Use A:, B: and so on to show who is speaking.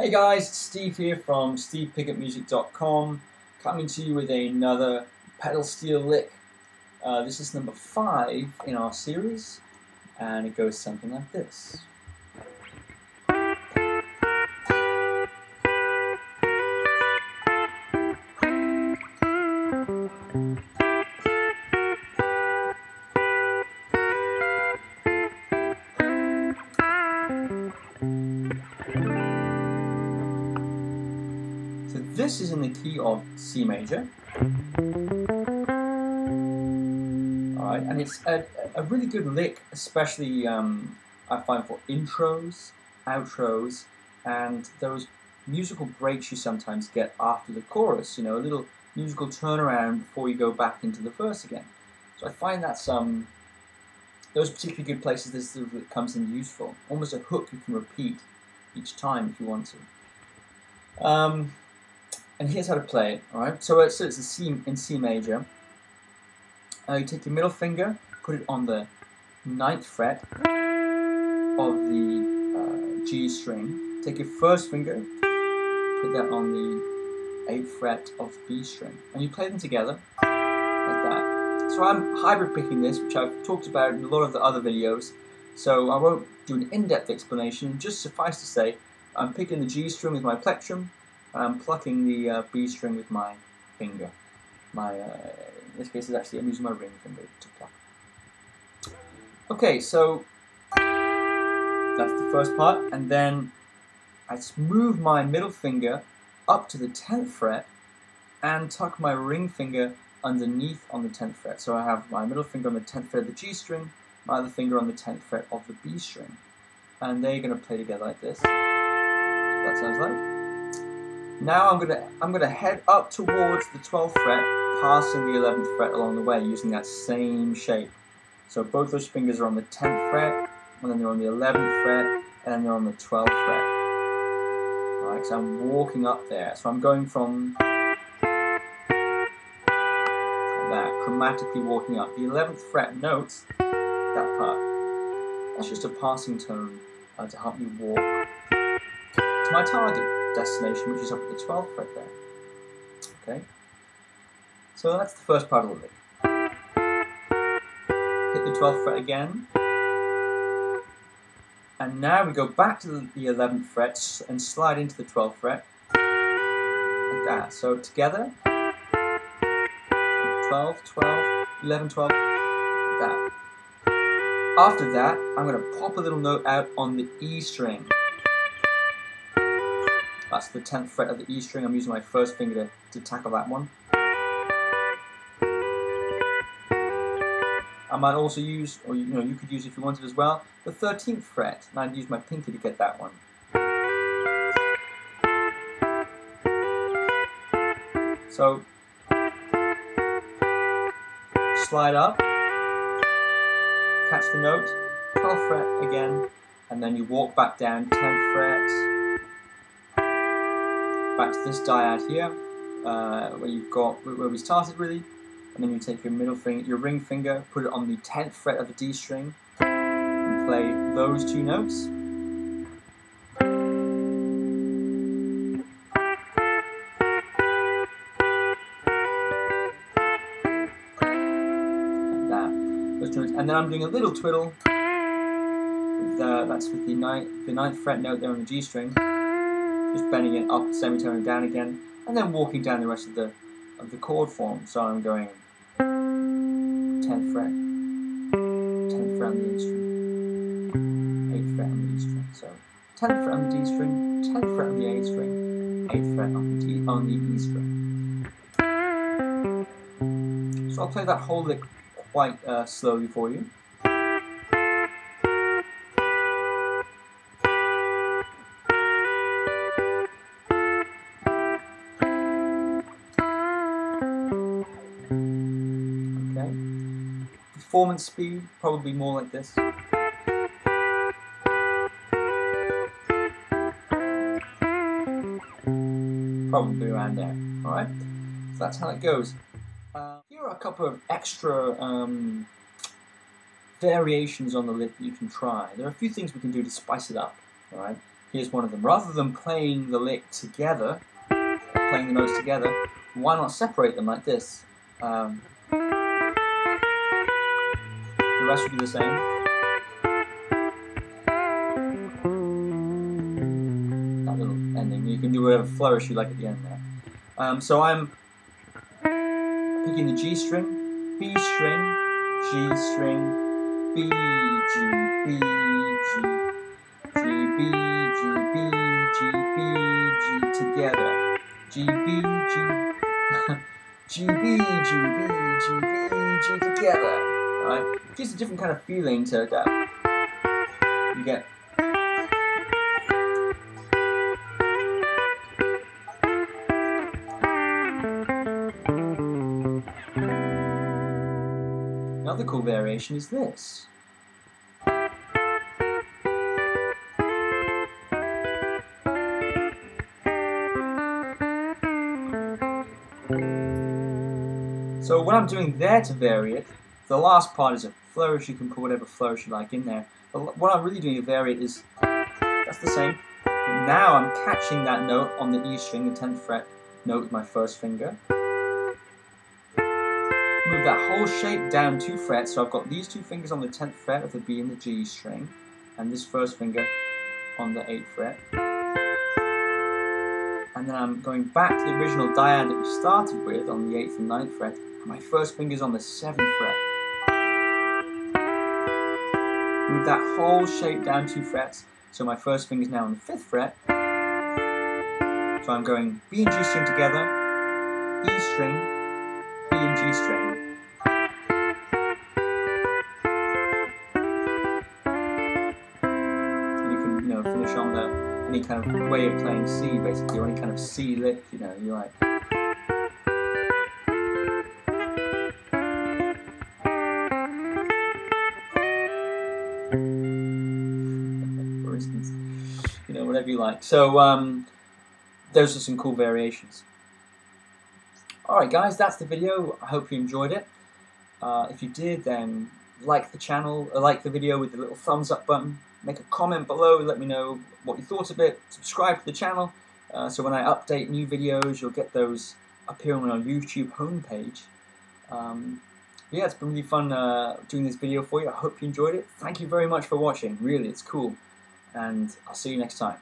A: Hey guys, it's Steve here from stevepigottmusic.com, coming to you with another pedal steel lick. This is number 5 in our series, and it goes something like this. So this is in the key of C major. Alright, and it's a really good lick, especially I find for intros, outros, and those musical breaks you sometimes get after the chorus, you know, a little musical turnaround before you go back into the verse again. So I find that's those particularly good places this sort of comes in useful. Almost a hook you can repeat each time if you want to. And here's how to play it, alright? So it's a C in C major. You take your middle finger, put it on the 9th fret of the G string. Take your first finger, put that on the 8th fret of the B string. And you play them together, like that. So I'm hybrid picking this, which I've talked about in a lot of the other videos. So I won't do an in-depth explanation, just suffice to say, I'm picking the G string with my plectrum, and I'm plucking the B string with my finger. In this case, I'm using my ring finger to pluck. Okay, so that's the first part, and then I move my middle finger up to the 10th fret and tuck my ring finger underneath on the 10th fret. So I have my middle finger on the 10th fret of the G string, my other finger on the 10th fret of the B string, and they're going to play together like this. So that sounds like. Now I'm gonna head up towards the 12th fret, passing the 11th fret along the way, using that same shape. So both those fingers are on the 10th fret, and then they're on the 11th fret, and then they're on the 12th fret. Alright, so I'm walking up there. So I'm going from like that, chromatically walking up. The 11th fret notes, that part, that's just a passing tone to help me walk to my target destination, which is up at the 12th fret there. Okay, so that's the first part of the lick. Hit the 12th fret again, and now we go back to the 11th fret and slide into the 12th fret, like that. So together, 12, 12, 11, 12, like that. After that, I'm going to pop a little note out on the E string. That's the 10th fret of the E string. I'm using my first finger to tackle that one. I might also use, or you could use if you wanted as well, the 13th fret, and I'd use my pinky to get that one. So, slide up, catch the note, 12th fret again, and then you walk back down 10th fret, back to this dyad here, where we started really, and then you take your middle finger, your ring finger, put it on the 10th fret of the D string, and play those two notes. Like that. Those two notes. And then I'm doing a little twiddle. That's with the 9th fret note there on the G string. Just bending it up, semitone and down again, and then walking down the rest of the chord form. So I'm going 10th fret, 10th fret on the A string, 8th fret on the E string. So 10th fret on the D string, 10th fret on the A string, 8th fret on the E string. So I'll play that whole lick quite slowly for you. Performance speed, probably more like this. Probably around there, alright? So that's how it goes. Here are a couple of extra variations on the lick that you can try. There are a few things we can do to spice it up, alright? here's one of them. Rather than playing the lick together, playing the notes together, why not separate them like this? The rest will be the same. That little ending. You can do whatever flourish you like at the end there. So I'm picking the G string, B string, G string, B, G, B, G, G, B, G, B, G, B, G together. G, B, G, G, B, G, B, G, B, G together. Right? Gives a different kind of feeling to that. You get. Another cool variation is this. So what I'm doing there to vary it, the last part is a flourish. You can put whatever flourish you like in there. But what I'm really doing to vary it is, that's the same. But now I'm catching that note on the E string, the 10th fret note with my first finger. Move that whole shape down 2 frets, so I've got these 2 fingers on the 10th fret of the B and the G string, and this first finger on the 8th fret. And then I'm going back to the original dyad that we started with on the 8th and 9th fret, and my first finger's on the 7th fret. Move that whole shape down 2 frets, so my first finger's now on the 5th fret. So I'm going B and G string together, E string, B and G string. Finish on any kind of way of playing C, basically, or any kind of C lick, you like. For instance, whatever you like. So those are some cool variations. Alright guys, that's the video. I hope you enjoyed it. If you did, then like the channel, like the video with the little thumbs up button. Make a comment below, let me know what you thought of it. Subscribe to the channel, so when I update new videos, you'll get those appearing on our YouTube homepage. Yeah, it's been really fun doing this video for you. I hope you enjoyed it. Thank you very much for watching. Really, it's cool. And I'll see you next time.